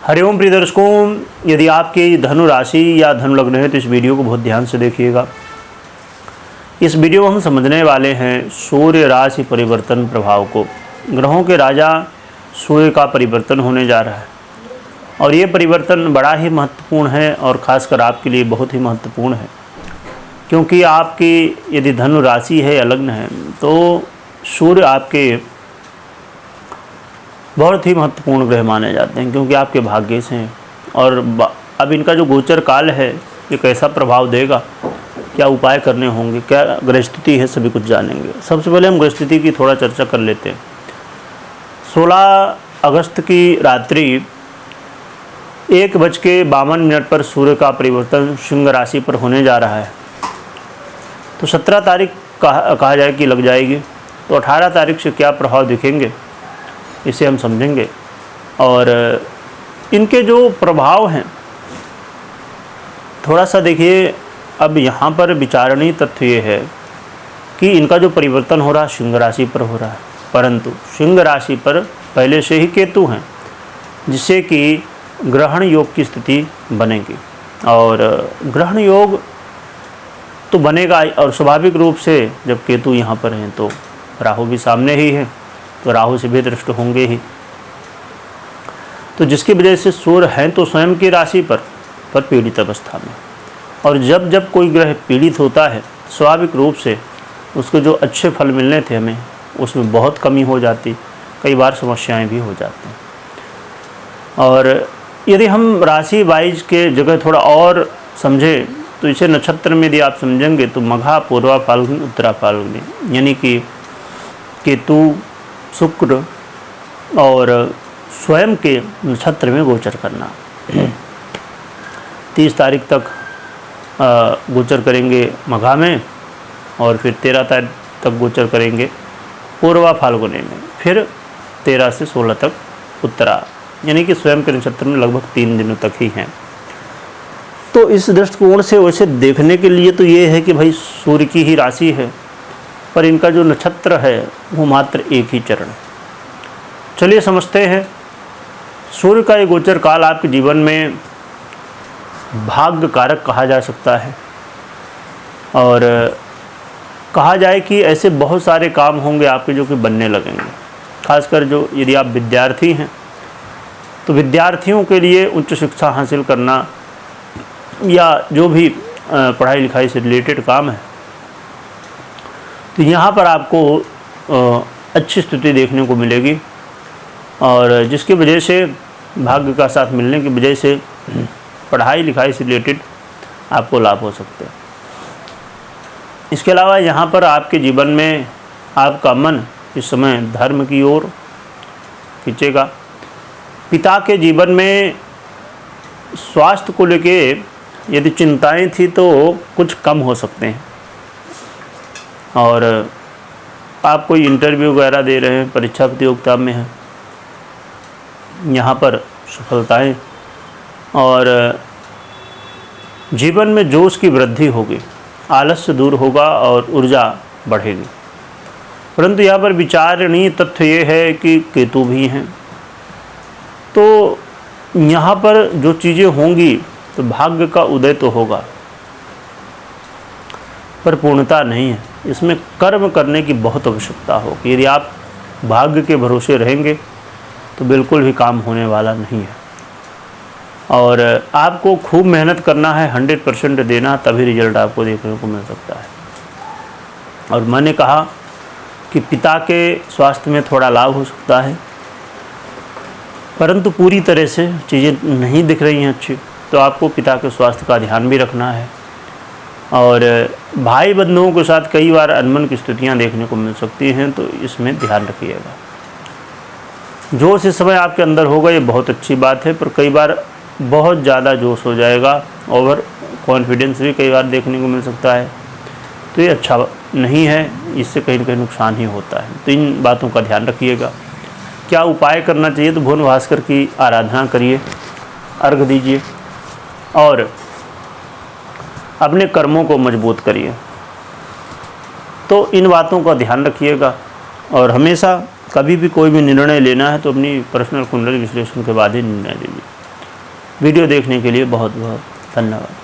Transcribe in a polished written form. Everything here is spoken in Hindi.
हरिओम प्रिय दर्शकों, यदि आपकी धनु राशि या धनु लग्न है तो इस वीडियो को बहुत ध्यान से देखिएगा। इस वीडियो में हम समझने वाले हैं सूर्य राशि परिवर्तन प्रभाव को। ग्रहों के राजा सूर्य का परिवर्तन होने जा रहा है और ये परिवर्तन बड़ा ही महत्वपूर्ण है और ख़ासकर आपके लिए बहुत ही महत्वपूर्ण है, क्योंकि आपकी यदि धनु राशि है या लग्न है तो सूर्य आपके बहुत ही महत्वपूर्ण ग्रह माने जाते हैं, क्योंकि आपके भाग्य से हैं। और अब इनका जो गोचर काल है ये कैसा प्रभाव देगा, क्या उपाय करने होंगे, क्या ग्रह स्थिति है, सभी कुछ जानेंगे। सबसे पहले हम ग्रह स्थिति की थोड़ा चर्चा कर लेते हैं। 16 अगस्त की रात्रि 1:52 पर सूर्य का परिवर्तन सिंह राशि पर होने जा रहा है। तो 17 तारीख कहा जाए कि लग जाएगी, तो 18 तारीख से क्या प्रभाव दिखेंगे इसे हम समझेंगे। और इनके जो प्रभाव हैं थोड़ा सा देखिए। अब यहाँ पर विचारणीय तथ्य ये है कि इनका जो परिवर्तन हो रहा है सिंह राशि पर हो रहा है, परंतु सिंह राशि पर पहले से ही केतु हैं, जिससे कि ग्रहण योग की स्थिति बनेगी। और ग्रहण योग तो बनेगा, और स्वाभाविक रूप से जब केतु यहाँ पर हैं तो राहु भी सामने ही है, तो राहु से भी दृष्ट होंगे ही। तो जिसकी वजह से सूर्य हैं तो स्वयं की राशि पर पीड़ित अवस्था में, और जब जब कोई ग्रह पीड़ित होता है स्वाभाविक रूप से उसको जो अच्छे फल मिलने थे हमें उसमें बहुत कमी हो जाती, कई बार समस्याएं भी हो जाती हैं। और यदि हम राशि वाइज के जगह थोड़ा और समझें तो इसे नक्षत्र में यदि आप समझेंगे तो मघा, पूर्वा फाल्गुनी, उत्तरा फाल्गुनी, यानी कि केतु, शुक्र और स्वयं के नक्षत्र में गोचर करना। 30 तारीख तक गोचर करेंगे मघा में, और फिर 13 तारीख तक गोचर करेंगे पूर्वा फाल्गुनी में, फिर 13 से 16 तक उत्तरा, यानी कि स्वयं के नक्षत्र में लगभग 3 दिनों तक ही हैं। तो इस दृष्टिकोण से वैसे देखने के लिए तो ये है कि भाई सूर्य की ही राशि है, पर इनका जो नक्षत्र है वो मात्र एक ही चरण। चलिए समझते हैं। सूर्य का ये गोचर काल आपके जीवन में भाग्य कारक कहा जा सकता है, और कहा जाए कि ऐसे बहुत सारे काम होंगे आपके जो कि बनने लगेंगे। खासकर जो यदि आप विद्यार्थी हैं तो विद्यार्थियों के लिए उच्च शिक्षा हासिल करना या जो भी पढ़ाई लिखाई से रिलेटेड काम है, तो यहाँ पर आपको अच्छी स्थिति देखने को मिलेगी, और जिसकी वजह से भाग्य का साथ मिलने की वजह से पढ़ाई लिखाई से रिलेटेड आपको लाभ हो सकते हैं। इसके अलावा यहाँ पर आपके जीवन में आपका मन इस समय धर्म की ओर खींचेगा। पिता के जीवन में स्वास्थ्य को लेके यदि चिंताएं थी तो कुछ कम हो सकते हैं, और आप कोई इंटरव्यू वगैरह दे रहे हैं, परीक्षा प्रतियोगिता में हैं, यहाँ पर सफलताएं, और जीवन में जोश की वृद्धि होगी, आलस्य दूर होगा और ऊर्जा बढ़ेगी। परंतु यहाँ पर विचारणीय तथ्य ये है कि केतु भी हैं, तो यहाँ पर जो चीज़ें होंगी तो भाग्य का उदय तो होगा पर पूर्णता नहीं है। इसमें कर्म करने की बहुत आवश्यकता होगी। यदि आप भाग्य के भरोसे रहेंगे तो बिल्कुल भी काम होने वाला नहीं है, और आपको खूब मेहनत करना है, 100% देना, तभी रिजल्ट आपको देखने को मिल सकता है। और मैंने कहा कि पिता के स्वास्थ्य में थोड़ा लाभ हो सकता है, परंतु पूरी तरह से चीज़ें नहीं दिख रही हैं अच्छी, तो आपको पिता के स्वास्थ्य का ध्यान भी रखना है। और भाई बंधुओं के साथ कई बार अनबन की स्थितियाँ देखने को मिल सकती हैं, तो इसमें ध्यान रखिएगा। जोश इस समय आपके अंदर होगा, ये बहुत अच्छी बात है, पर कई बार बहुत ज़्यादा जोश हो जाएगा, ओवर कॉन्फिडेंस भी कई बार देखने को मिल सकता है, तो ये अच्छा नहीं है, इससे कहीं ना कहीं नुकसान ही होता है। तो इन बातों का ध्यान रखिएगा। क्या उपाय करना चाहिए, तो भुवन भास्कर की आराधना करिए, अर्घ दीजिए, और अपने कर्मों को मजबूत करिए। तो इन बातों का ध्यान रखिएगा, और हमेशा कभी भी कोई भी निर्णय लेना है तो अपनी पर्सनल कुंडली विश्लेषण के बाद ही निर्णय लीजिए। वीडियो देखने के लिए बहुत बहुत धन्यवाद।